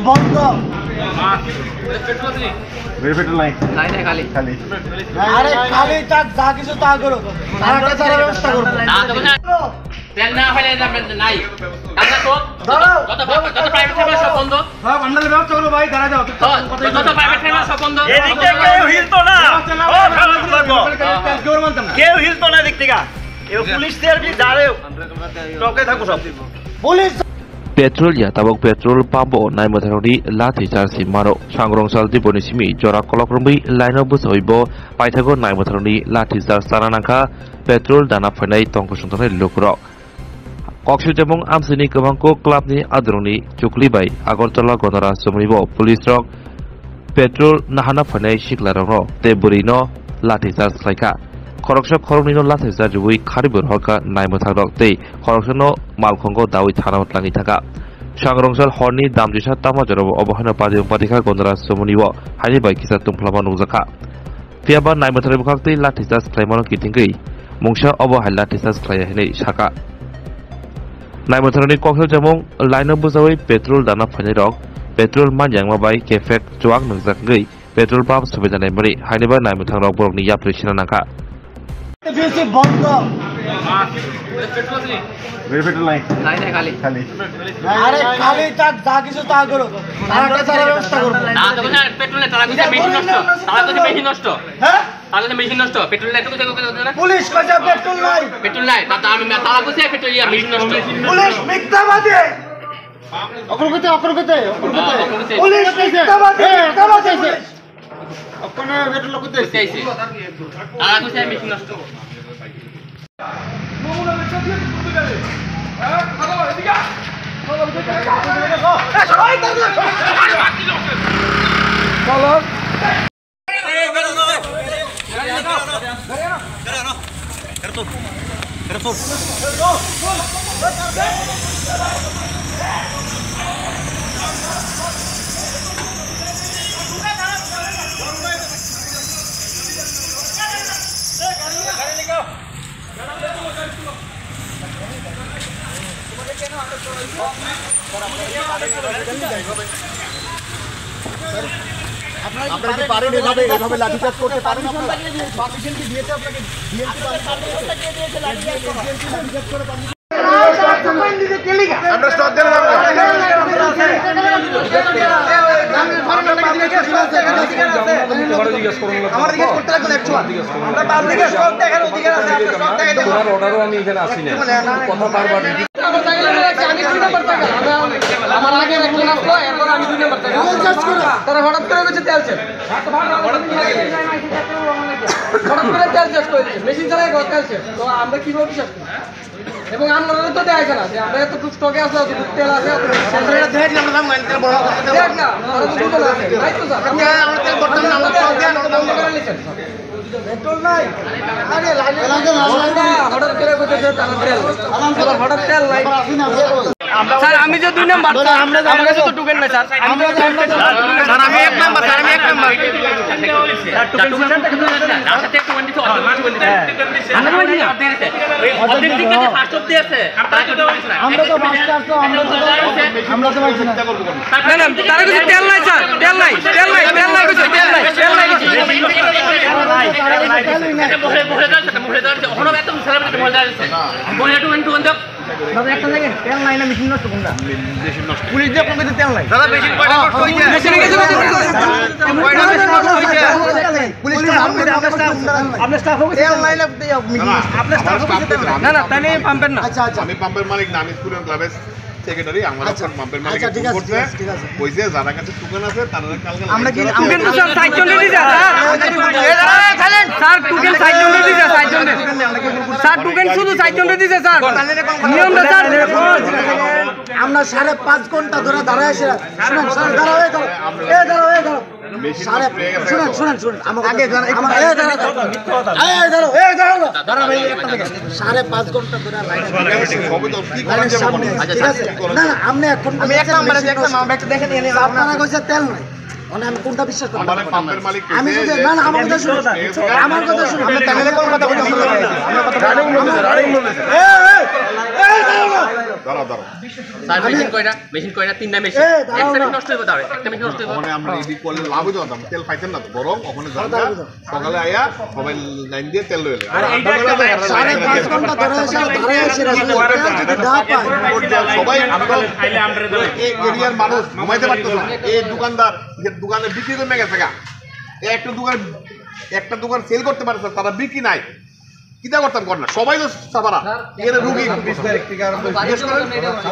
বন্ধ পেট্রোল নাই খালি খালি আরে খালি যা কিছু তা করো ব্যবস্থা করবো তেল না হলে নাই কাকা তো যত প্রাইভেট থাকবে সব বন্ধ সব আমরা ব্যবস্থা করব ভাই দাঁড়া যাও যত প্রাইভেট থাকবে সব বন্ধ এদিকে কেউ হিলতো না ও খারাপ লাগো কেউ হিলতো না দিক থেকে এ পুলিশ দের বি দাঁড়াও টকে থাকো সব পুলিশ पेट्रोल या तबक पेट्रोल पंप नायमथारनि लाथि चार्जि मारो सांग्रंसाल दिबनिसिमि जरा कलक्रमै लाइनाव बसहैबो पाइथागो नायमथारनि लाथि चार्ज तानानाखा पेट्रोल दाना फैनाय तंखसंथानाय लोकरक कक्सबेजार आमसिनि गोबांखौ क्लाबनि आदरनि चुक्लिबाय आगरतला गनरा समनिबो पुलिस रक पेट्रोल नाहाना फैनाय सिखलारनो ते बुरिनो लाथि चार्ज खायखा खरकसा खरंनिनो लाथि चार्ज जुबै खारिबोर हरका नायमथारक ते खरकसनो मालखंगो दावै थानाव लाङि थाका सांग्रंसाल हरनि दामजिसा तामाजराव अबहाना पादिं पादिखा गनरा समनिबो हानि बाय किसा तुमफ्लामा नुजाखा फियाबा नायमथार बुखाक्ते लाथि चार्ज खायमानो किथिंगै मुंसा अबहाय लाथि चार्ज खाया हेनै साका नायमथारनि कक्सबेजार जामुं लाइनाव बुजावै पेट्रोल दाना फैनाय रक पेट्रोल मानजांमा बाय केफेक जवाक नंजाखै पेट्रोल पाम्प सुबिदानाय मरि हानिबा नायमथार बरकनि याप्रिसिना नाका বন্ধ পেট্রোল নাই খালি খালি আরে খালি যা কিছু তা করো ব্যবস্থা করবো না তো পেট্রোলে তারা কইছে মেশিন নষ্ট তারা কইছে মেশিন নষ্ট হ্যাঁ তারা কইছে মেশিন নষ্ট পেট্রোল নাই তো কইছে না পুলিশ কইছে পেট্রোল নাই তা আমি তারা কইছে পেট্রোল ইয়া মেশিন নষ্ট পুলিশ মিথ্যাবাদী অকরগতে পুলিশ মিথ্যাবাদী अपने पेट्रोल को दे কইছে তারা কইছে মেশিন নষ্ট আপনারা কি পারেন এভাবে লাঠি চার্জ করতে পারেন পারমিশন কি দিয়েছে আপনাকে আমরা স্টপ দিলাম তারা হঠাৎ করে গেছে তেল চেক হঠাৎ করে তেল চেক করে দিয়েছে মেশিন চালায় তেল চেক তো আমরা কিভাবে বিশ্বাস করি এবং আমরা তো দেয় না যে আমরা এত স্টকে আছে অত তেল আছে দেখ না তারা তো দুটো আছে তাই তো স্যার আমরা তেল করতাম না আমরা স্টক দেন ওটা বন্ধ করে নিছেন পেট্রোল নাই আরে হঠাৎ করে গেছে তারা তেল হঠাৎ তেল নাই স্যার আমি যে 2 নাম্বার আমার কাছে তো টোকেন নাই স্যার স্যার আমি 1 নাম্বার স্যার আমি 1 নাম্বার স্যার টোকেন না সাথে একটু বন্ধ দিতে আমরা বলি না অর্ধেক দিকে ফার্স্ট অফ দিয়েছে আমরা তো মাস্টার তো আমরা তো পাইছি না না তারা কিছু তেল নাই স্যার তেল নাই কিছু তেল নাই মুখে দাঁড়াচ্ছে ওখানে এত সেলিব্রিটি মুখে দাঁড়াচ্ছে বলে একটু বন্ধ দাদা একটা সেকেন্ড তেল নাই না মেশিন নষ্ট কোনটা মেশিন নষ্ট পুলিশ দিয়ে আপনাদের তেল নাই দাদা মেশিন কয়টা নষ্ট হইছে মেশিনে গেছে কয়টা নষ্ট হইছে পুলিশ আপনার স্টাফ হবে তেল নাই না আপনার স্টাফ হবে না তাই নেই পাম্পের না আচ্ছা আমি পাম্পের মালিক না আমি স্কুলের ক্লাবের সেক্রেটারি আমার পাম্পের মালিক করতে কইছে যারা কাছে টোকেন আছে তারা কালকে আমরা কি টোকেন তো স্যার সাইজন দিতে স্যার স্যার টোকেন সাইজন দিতে স্যার টোকেন শুধু সাইজন দিতে স্যার নিয়মটা স্যার আমরা 5.5 ঘন্টা ধরে দাঁড়ায় আছি শুনুন স্যার দাঁড়াও শুনুন আমাকে আগে দাঁড়াও ভাই একটা থেকে 5.5 ঘন্টা ধরে লাইনে সামনে ঠিক আছে না আপনি এখন আমি 1 নাম্বারে দেখলাম আমার ব্যাগটা দেখে নিয়ে আপনারা কইছে তেল নাই মানে আমি কোনটা বিশ্বাস করব আমার পাম্পের মালিক আমি যদি না না আমার কথা শুনুন আমার কথা শুনুন আপনি তাহলে কোন কথা বলছেন আমরা কথা রানিং বলছেন দাঁড়াও দাঁড়াও স্যার মেশিন কয়টা তিনটা মেশিন একটা মেশিন নষ্ট হয়ে গেল একটা মেশিন নষ্ট হয়ে গেল ওখানে আমরা এদিক করলে লাভ হইতো না তেল পাইতেন না তো বরং ওখানে জায়গা সকালে আয়া সবাই লাইন দিয়ে তেল লইলে সাড়ে 5 ঘন্টা ধরে এসে যদি না পায় সবাই এই এরিয়ার মানুষ ঘুমাইতে পারতেছে না এই দোকানদার দোকানে বিক্রি করে গেছে গা একটা দোকান সেল করতে পারছে তারা বিক্রি নাই কিতা করতাম কর না সবাই তো সাফারা এর রুগী 20 তারিখ থেকে আরম্ভ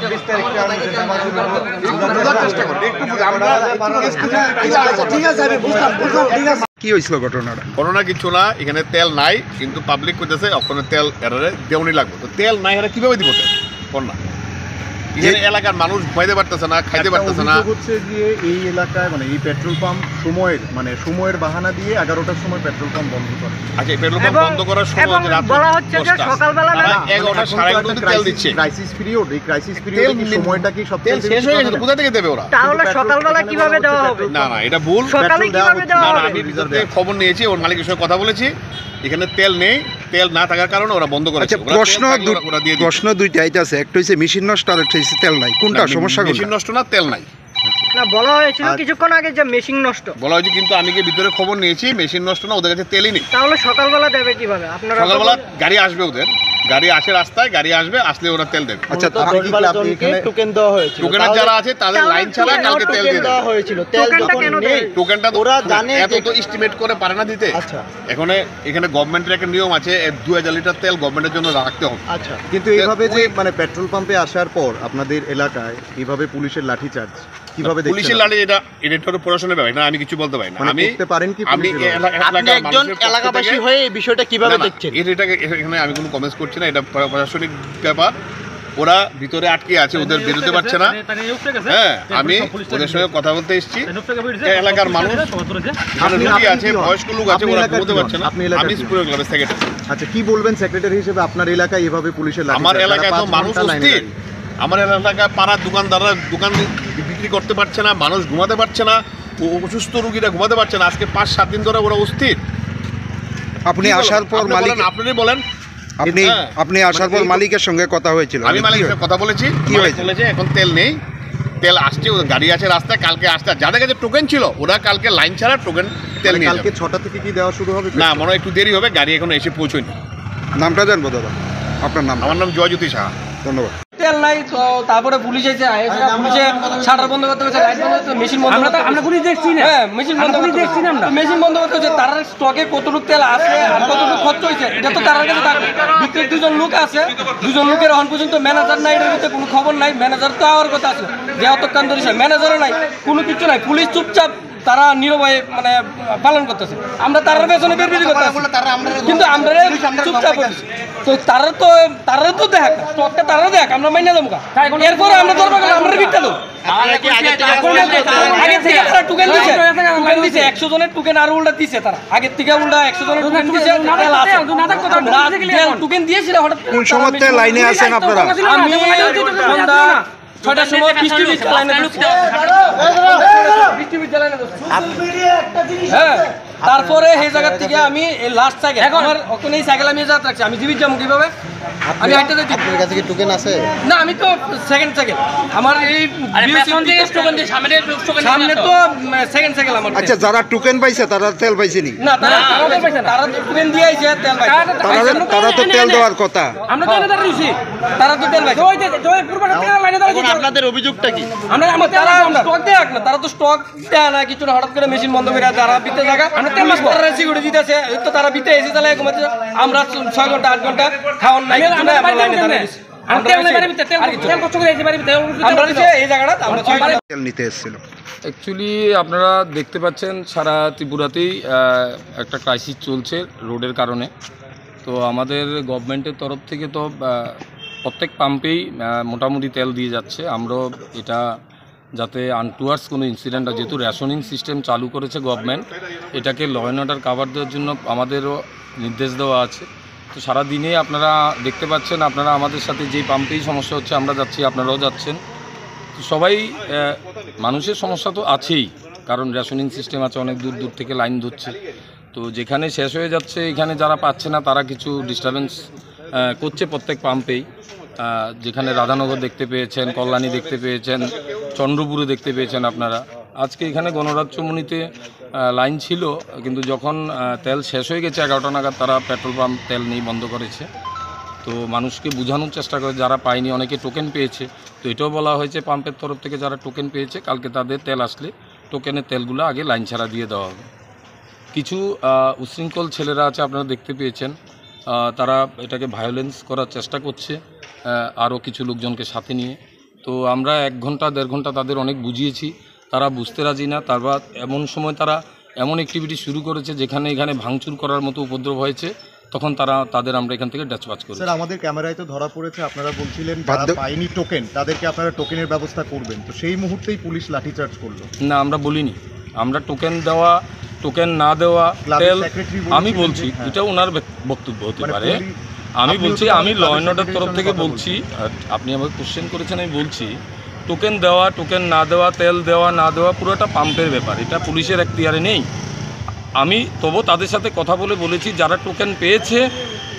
26 তারিখ থেকে আরম্ভ চেষ্টা করি একটু আমরা ঠিক আছে আমি বুঝলাম ঠিক আছে কি হয়েছিল ঘটনাটা? করোনা কিছু না এখানে তেল নাই কিন্তু পাবলিক কইতেছে ওখানে তেল এরারে দেউনি লাগবে তো তেল নাই এরা কিভাবে দিব তেল কোন না এখানে এলাকার মানুষ ঘুমাইতে পারতেছে না খাইতে পারতেছে না হচ্ছে যে এই এলাকায় মানে এই পেট্রোল পাম্প সময়ের বাহানা দিয়ে 11টার সময় পেট্রোল পাম্প বন্ধ করে। আচ্ছা পেট্রোল পাম্প বন্ধ করার সময় হচ্ছে রাত বলা হচ্ছে যে সকালবেলা না 11টা 11:30 তেল দিচ্ছে ক্রাইসিস পিরিয়ড এই ক্রাইসিস পিরিয়ডে কি সময়টা কি তেল সবচেয়ে শেষ হয়ে গেছে কোথা থেকে দেবে ওরা তাহলে সকালবেলা কিভাবে দেওয়া হবে না না এটা ভুল সকালে কিভাবে দেওয়া না না হবে আমি ভিতরে খবর নিয়েছি ওর মালিকের সঙ্গে কথা বলেছি এখানে তেল নেই তেল না থাকার কারণে ওরা বন্ধ করেছে আচ্ছা প্রশ্ন দুইটা আছে একটা হচ্ছে মেশিন নষ্ট আর একটা হচ্ছে তেল নাই কোনটা সমস্যা মেশিন নষ্ট না তেল নাই না বলা হয়েছিল কিছুক্ষণ আগে যে মেশিন নষ্ট বলা হয়েছে কিন্তু আমি কি ভিতরে খবর নিয়েছি মেশিন নষ্ট না ওদের কাছে তেলই নেই তাহলে সকালবেলা দেবে কিভাবে আপনারা সকালবেলা গাড়ি আসবে ওদের গাড়ি আসে রাস্তায় গাড়ি আসবে আসলে ওরা তেল দেবে আচ্ছা আপনি এখানে টোকেন দেওয়া হয়েছিল টোকেনের যারা আছে তাদের লাইন ছাড়া কালকে তেল দিয়ে দেবে হয়েছিল তেল টোকেনটা কেন দেয় টোকেনটা ওরা জানে এত তো এস্টিমেট করে পারে না দিতে আচ্ছা এখানে গভর্নমেন্টের একটা নিয়ম আছে 2000 লিটার তেল গভর্নমেন্টের জন্য রাখতে হবে আচ্ছা কিন্তু এইভাবে যে মানে পেট্রোল পাম্পে আসার পর আপনাদের এলাকায় এইভাবে পুলিশের লাঠিচার্জ কিভাবে দেখছেন? পুলিশের লাঠি এটা তো প্রশাসনের ব্যাপার এটা আমি কিছু বলতে পারি না মানে আমি করতে পারেন কি আমি পুলিশের? আপনি একজন এলাকাবাসী হয়ে এই বিষয়টা কিভাবে দেখছেন এটাকে এখানে আমি কোনো কমেন্টস করছি না এটা প্রশাসনিক ব্যাপার ওরা ভিতরে আটকে আছে ওদের বেরোতে পারছে না হ্যাঁ আমি ওদের সঙ্গে কথা বলতে এসেছি এলাকার মানুষ এখানে রোগী আছে বয়স্ক লোক আছে ওরা ঘুমোতে পারছে না আমি স্কুলের ক্লাবের সেক্রেটারি আচ্ছা কি বলবেন সেক্রেটারি হিসেবে আপনার এলাকায় এভাবে পুলিশের লাঠি আমার এলাকায় তো মানুষ অস্থির আমার এলাকায় পাড়ার দোকানদাররা দোকান বিক্রি করতে পারছে না মানুষ ঘুমাতে পারছে না অসুস্থ রোগীরা ঘুমাতে পারছে না আজকে 5-7 দিন ধরে ওরা অস্থির আপনি আসার পর মালিক আপনি বলেন আপনি আসার পর মালিকের সঙ্গে কথা হয়েছিল আমি মালিকের সাথে কথা বলেছি কি হয়েছে এখন তেল নেই তেল আসছে ওদের গাড়ি আছে রাস্তায় কালকে আসতে যাদের কাছে টোকেন ছিল ওরা কালকে লাইন ছাড়া টোকেন তেল নিয়ে কালকে 6টা থেকে কি দেওয়া শুরু হবে না মনে হয় একটু দেরি হবে গাড়ি এখন এসে পৌঁছয়নি নামটা জানবো দাদা আপনার নাম আমার নাম জয়জ্যোতি সাহা ধন্যবাদ তেল নাই তো তারপরে পুলিশ এসে পুলিশে শাটার বন্ধ করতে হয়েছে লাইট বন্ধ করতে মেশিন বন্ধ আমরা পুলিশ দেখছি না হ্যাঁ মেশিন বন্ধ করতে দেখছি না মেশিন বন্ধ করতে হচ্ছে তার স্টকে কতটুকু তেল আছে আর কতটুকু খরচ হয়েছে এটা তো তার কাছে থাকবে বিক্রি 2জন লোক আছে 2জন লোকের এখন পর্যন্ত ম্যানেজার নাই এর ভিতরে কোনো খবর নাই ম্যানেজার তো আওয়ার কথা আছে যে অতক্ষণ ধরে ম্যানেজারও নাই কোনো কিছু নাই পুলিশ চুপচাপ তারা নীরবে মানে পালন করতেছে আমরা তার পেছনে বের করতেছি কিন্তু আমরা চুপচাপ করছি তো তারা তো দেখ স্টকটা তারা দেখ আমরা মাইনা দেবো এরপরে আমরা ধরবো আমরা বিকটা দেবো আগে থেকে তারা টোকেন দিছে 100 জনের টোকেন আর উল্টা দিছে তারা আগের থেকে উল্টা 100 জনের টোকেন দিছে টোকেন দিয়েছিল হঠাৎ কোন সময়তে লাইনে আছেন আপনারা আমি সন্ধ্যা 6টার সময় হ্যাঁ তারপরে এই জায়গা থেকে আমি লাস্ট সাইকেল আমার ওখানে এই সাইকেল আমি যাত্রা রাখছি আমি জীবিত যাবো কিভাবে আমি হাইটে যাচ্ছি আপনার কাছে কি টোকেন আছে না আমি তো সেকেন্ড সাইকেল আমার এই সামনে তো সেকেন্ড সাইকেল আমার আচ্ছা যারা টোকেন পাইছে তারা তেল পাইছেনি না তারা তো টোকেন দিয়ে আইছে তেল পাইছে তারা তো তেল দেওয়ার কথা আমরা তো এনে দিছি তারা তো তেল পাইছে জয় পুরবাটা তেল লাইনে দাঁড়িয়ে আপনাদের অভিযোগটা কি আমরা তারা স্টক দেয় না তারা তো স্টক দেয় না কিছু না হঠাৎ করে মেশিন বন্ধ করে যারা বিতে জায়গা আমরা তেল মাস পরে সিকিউরিটি দিতেছে তো তারা বিতে এসে তাহলে ঘুমাতে আমরা 6 ঘন্টা 8 ঘন্টা খাওয়ার নাই কিছু না আমরা লাইনে দাঁড়িয়ে আছি তেল নিতে এসেছিল অ্যাকচুয়ালি আপনারা দেখতে পাচ্ছেন সারা ত্রিপুরাতেই একটা ক্রাইসিস চলছে রোডের কারণে তো আমাদের গভর্নমেন্টের তরফ থেকে তো প্রত্যেক পাম্পেই মোটামুটি তেল দিয়ে যাচ্ছে আমরাও এটা যাতে আনটুয়ার্স কোনো ইনসিডেন্ট হয় যেহেতু রেশনিং সিস্টেম চালু করেছে গভর্নমেন্ট এটাকে ল অ্যান্ড অর্ডার কাভার দেওয়ার জন্য আমাদেরও নির্দেশ দেওয়া আছে তো সারাদিনে আপনারা দেখতে পাচ্ছেন আপনারা আমাদের সাথে যেই পাম্পেই সমস্যা হচ্ছে আমরা যাচ্ছি আপনারাও যাচ্ছেন তো সবাই মানুষের সমস্যা তো আছেই কারণ রেশনিং সিস্টেম আছে, অনেক দূর দূর থেকে লাইন ধরছে। তো যেখানে শেষ হয়ে যাচ্ছে এখানে যারা পাচ্ছে না তারা কিছু ডিস্টারবেন্স করছে প্রত্যেক পাম্পেই। যেখানে রাধানগর দেখতে পেয়েছেন, কল্যাণী দেখতে পেয়েছেন, চন্দ্রপুরে দেখতে পেয়েছেন আপনারা। আজকে এখানে গণরাজ্যমণিতে লাইন ছিল, কিন্তু যখন তেল শেষ হয়ে গেছে 11টা নাগাদ তারা পেট্রোল পাম্প তেল নিয়ে বন্ধ করেছে। তো মানুষকে বোঝানোর চেষ্টা করে, যারা পায়নি অনেকে টোকেন পেয়েছে। তো এটাও বলা হয়েছে পাম্পের তরফ থেকে যারা টোকেন পেয়েছে কালকে তাদের তেল আসলে টোকেনের তেলগুলো আগে লাইন ছাড়া দিয়ে দেওয়া হবে। কিছু উশৃঙ্খল ছেলেরা আছে আপনারা দেখতে পেয়েছেন, তারা এটাকে ভায়োলেন্স করার চেষ্টা করছে আরও কিছু লোকজনকে সাথে নিয়ে। তো আমরা 1 ঘন্টা 1.5 ঘন্টা তাদের অনেক বুঝিয়েছি, তারা বুঝতে রাজি না। তারপর এমন সময় তারা এমন অ্যাক্টিভিটি শুরু করেছে যেখানে এখানে ভাঙচুর করার মতো উপদ্রব হয়েছে, তখন তাদের আমরা এখান থেকে ডিসপ্যাচ করি। স্যার, আমাদের ক্যামেরায় তো ধরা পড়েছে, আপনারা বলছিলেন যারা পায়নি টোকেন তাদেরকে আপনারা টোকেনের ব্যবস্থা করবেন, তো সেই মুহূর্তেই পুলিশ লাঠিচার্জ করলো। না, আমরা বলিনি। আমরা টোকেন দেওয়া, টোকেন না দেওয়া, তেল আমি বলছি এটা ওনার বক্তব্য হতে পারে। আমি বলছি, আমি ল অ্যান্ড অর্ডার তরফ থেকে বলছি, আপনি আমাকে কোশ্চেন করেছেন, আমি বলছি টোকেন দেওয়া, টোকেন না দেওয়া, তেল দেওয়া না দেওয়া পুরোটা পাম্পের ব্যাপার, এটা পুলিশের এখতিয়ারে নেই। আমি তবু তাদের সাথে কথা বলেছি যারা টোকেন পেয়েছে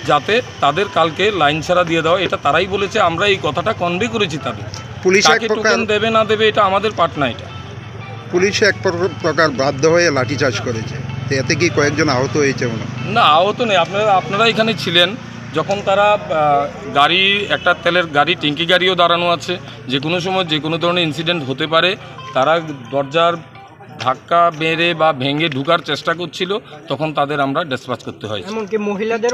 যাতে তাদের কালকে লাইন ছাড়া দিয়ে দেওয়া, এটা তারাই বলেছে। আমরা এই কথাটা কনভে করেছি তাদের। পুলিশ টোকেন দেবে না দেবে এটা আমাদের পার্ট না। এটা পুলিশ এক প্রকার বাধ্য হয়ে লাঠিচার্জ করেছে, তো এতে কি কয়েকজন আহত হয়েছে? না, আহত নেই। আপনারা এখানে ছিলেন যখন তারা গাড়ি, একটা তেলের গাড়ি, ট্যাঙ্কি গাড়িও দাঁড়ানো আছে, যে কোনো সময় যে কোনো ধরনের ইনসিডেন্ট হতে পারে। তারা দরজার ধাক্কা মেরে বা ভেঙে ঢুকার চেষ্টা করছিল, তখন তাদের আমরা ডিসপ্যাচ করতে হয়েছে। এমনকি মহিলাদের